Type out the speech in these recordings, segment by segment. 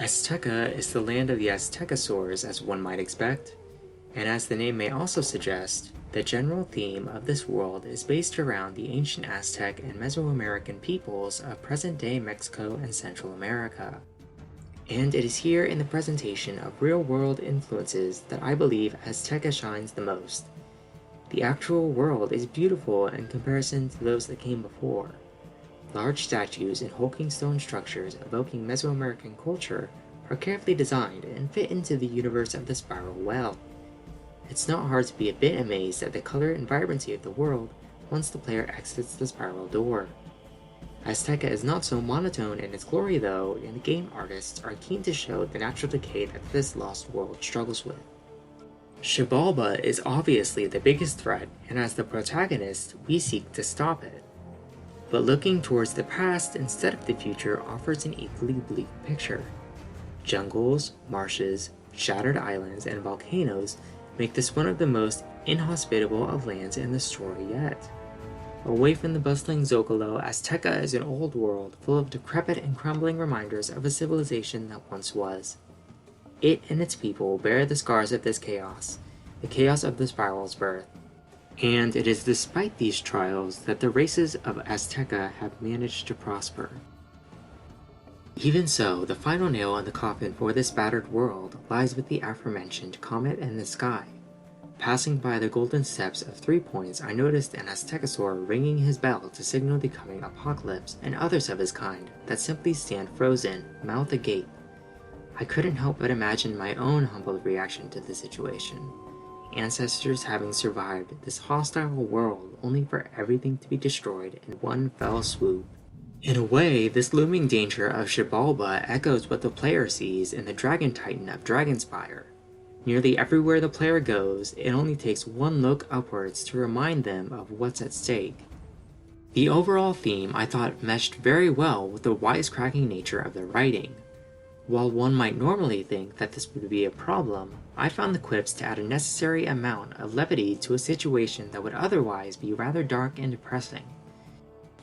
Azteca is the land of the Aztecosaurs, as one might expect, and as the name may also suggest, the general theme of this world is based around the ancient Aztec and Mesoamerican peoples of present-day Mexico and Central America. And it is here in the presentation of real-world influences that I believe Azteca shines the most. The actual world is beautiful in comparison to those that came before. Large statues and hulking stone structures evoking Mesoamerican culture are carefully designed and fit into the universe of the spiral well. It's not hard to be a bit amazed at the color and vibrancy of the world once the player exits the spiral door. Azteca is not so monotone in its glory though, and the game artists are keen to show the natural decay that this lost world struggles with. Xibalba is obviously the biggest threat, and as the protagonist, we seek to stop it. But looking towards the past instead of the future offers an equally bleak picture. Jungles, marshes, shattered islands, and volcanoes make this one of the most inhospitable of lands in the story yet. Away from the bustling Zocalo, Azteca is an old world full of decrepit and crumbling reminders of a civilization that once was. It and its people bear the scars of this chaos, the chaos of the spiral's birth. And it is despite these trials that the races of Azteca have managed to prosper. Even so, the final nail in the coffin for this battered world lies with the aforementioned comet in the sky. Passing by the golden steps of 3 points, I noticed an Aztecosaur ringing his bell to signal the coming apocalypse, and others of his kind that simply stand frozen, mouth agape. I couldn't help but imagine my own humbled reaction to the situation. Ancestors having survived this hostile world only for everything to be destroyed in one fell swoop. In a way, this looming danger of Xibalba echoes what the player sees in the Dragon Titan of Dragonspire. Nearly everywhere the player goes, it only takes one look upwards to remind them of what's at stake. The overall theme I thought meshed very well with the wisecracking nature of the writing. While one might normally think that this would be a problem, I found the quips to add a necessary amount of levity to a situation that would otherwise be rather dark and depressing.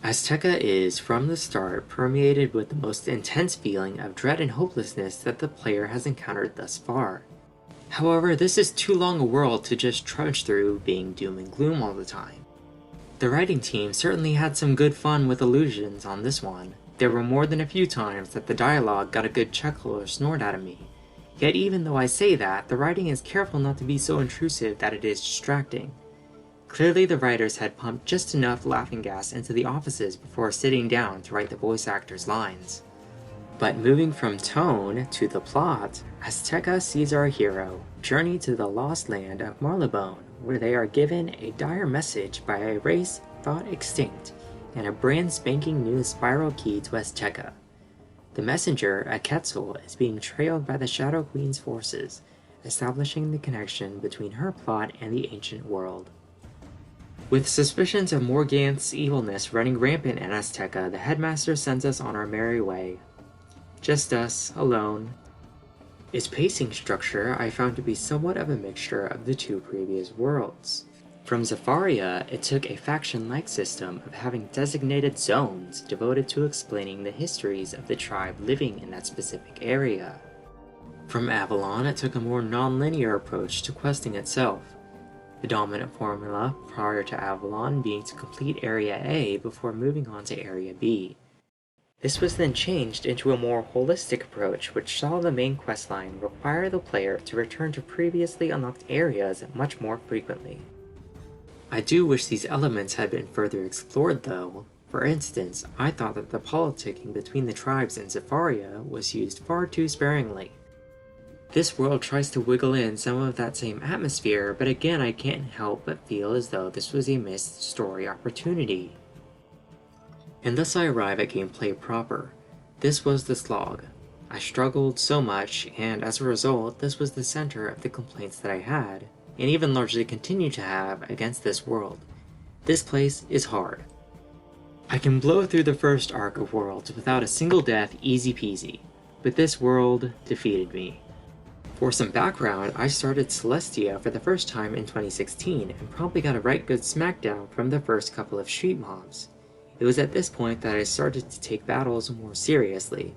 Azteca is, from the start, permeated with the most intense feeling of dread and hopelessness that the player has encountered thus far. However, this is too long a world to just trudge through being doom and gloom all the time. The writing team certainly had some good fun with illusions on this one. There were more than a few times that the dialogue got a good chuckle or snort out of me. Yet even though I say that, the writing is careful not to be so intrusive that it is distracting. Clearly the writers had pumped just enough laughing gas into the offices before sitting down to write the voice actors' lines. But moving from tone to the plot, Azteca sees our hero journey to the lost land of Marlebone, where they are given a dire message by a race thought extinct, and a brand spanking new spiral key to Azteca. The messenger, a Quetzal, is being trailed by the Shadow Queen's forces, establishing the connection between her plot and the ancient world. With suspicions of Morganth's evilness running rampant in Azteca, the headmaster sends us on our merry way. Just us, alone. Its pacing structure I found to be somewhat of a mixture of the two previous worlds. From Zafaria, it took a faction-like system of having designated zones devoted to explaining the histories of the tribe living in that specific area. From Avalon, it took a more non-linear approach to questing itself, the dominant formula prior to Avalon being to complete Area A before moving on to Area B. This was then changed into a more holistic approach which saw the main questline require the player to return to previously unlocked areas much more frequently. I do wish these elements had been further explored though. For instance, I thought that the politicking between the tribes in Zafaria was used far too sparingly. This world tries to wiggle in some of that same atmosphere, but again I can't help but feel as though this was a missed story opportunity. And thus I arrive at gameplay proper. This was the slog. I struggled so much, and as a result, this was the center of the complaints that I had, and even largely continue to have against this world. This place is hard. I can blow through the first arc of worlds without a single death easy peasy, but this world defeated me. For some background, I started Celestia for the first time in 2016 and probably got a right good smackdown from the first couple of street mobs. It was at this point that I started to take battles more seriously.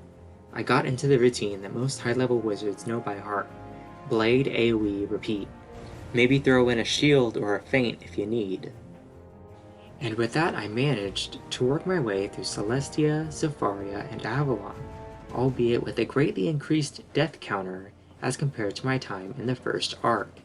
I got into the routine that most high-level wizards know by heart. Blade, AoE, repeat. Maybe throw in a shield or a feint if you need. And with that I managed to work my way through Celestia, Zepharia, and Avalon, albeit with a greatly increased death counter as compared to my time in the first arc.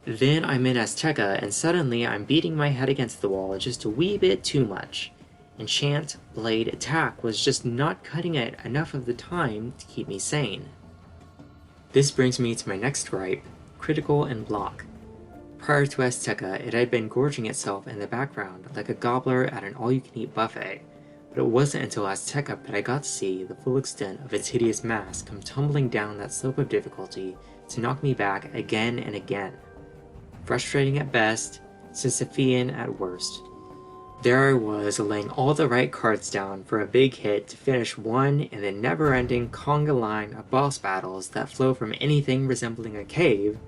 Then I'm in Azteca and suddenly I'm beating my head against the wall just a wee bit too much. Enchant, Blade, Attack was just not cutting it enough of the time to keep me sane. This brings me to my next gripe, critical and block. Prior to Azteca, it had been gorging itself in the background like a gobbler at an all-you-can-eat buffet, but it wasn't until Azteca that I got to see the full extent of its hideous mass come tumbling down that slope of difficulty to knock me back again and again. Frustrating at best, Sisyphean at worst. There I was, laying all the right cards down for a big hit to finish one in the never-ending conga line of boss battles that flow from anything resembling a cave,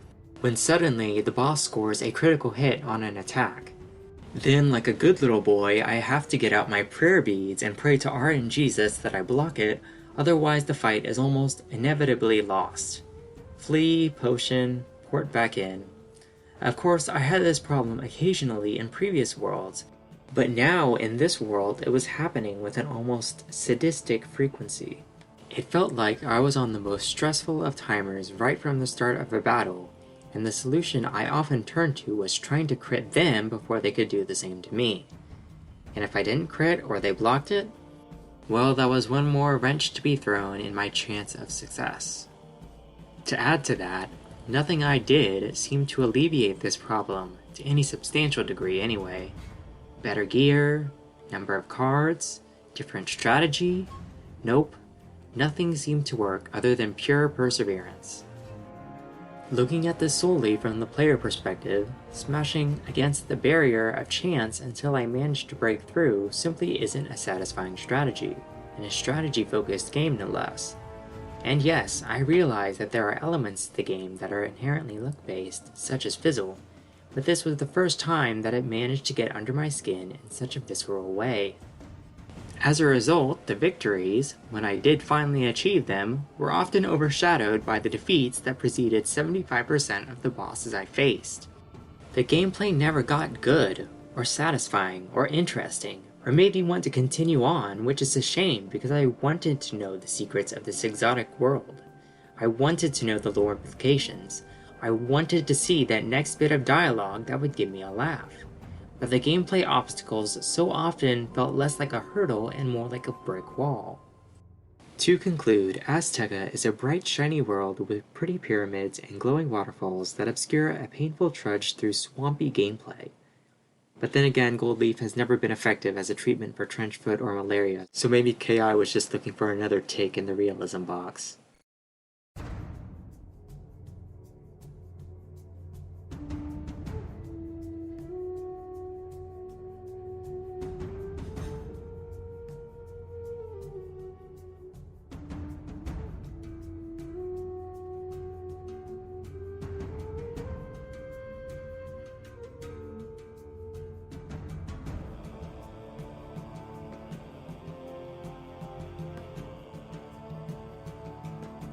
when suddenly the boss scores a critical hit on an attack. Then, like a good little boy, I have to get out my prayer beads and pray to Art and Jesus that I block it, otherwise the fight is almost inevitably lost. Flee, potion, port back in. Of course, I had this problem occasionally in previous worlds, but now in this world it was happening with an almost sadistic frequency. It felt like I was on the most stressful of timers right from the start of a battle, and the solution I often turned to was trying to crit them before they could do the same to me. And if I didn't crit or they blocked it, well, that was one more wrench to be thrown in my chance of success. To add to that, nothing I did seemed to alleviate this problem, to any substantial degree anyway. Better gear, number of cards, different strategy? Nope, nothing seemed to work other than pure perseverance. Looking at this solely from the player perspective, smashing against the barrier of chance until I managed to break through simply isn't a satisfying strategy, and a strategy-focused game no less. And yes, I realize that there are elements to the game that are inherently luck-based, such as Fizzle, but this was the first time that it managed to get under my skin in such a visceral way. As a result, the victories, when I did finally achieve them, were often overshadowed by the defeats that preceded 75% of the bosses I faced. The gameplay never got good, or satisfying, or interesting, or made me want to continue on, which is a shame because I wanted to know the secrets of this exotic world. I wanted to know the lore implications. I wanted to see that next bit of dialogue that would give me a laugh. But the gameplay obstacles so often felt less like a hurdle and more like a brick wall. To conclude, Azteca is a bright, shiny world with pretty pyramids and glowing waterfalls that obscure a painful trudge through swampy gameplay. But then again, gold leaf has never been effective as a treatment for trench foot or malaria, so maybe KI was just looking for another tick in the realism box.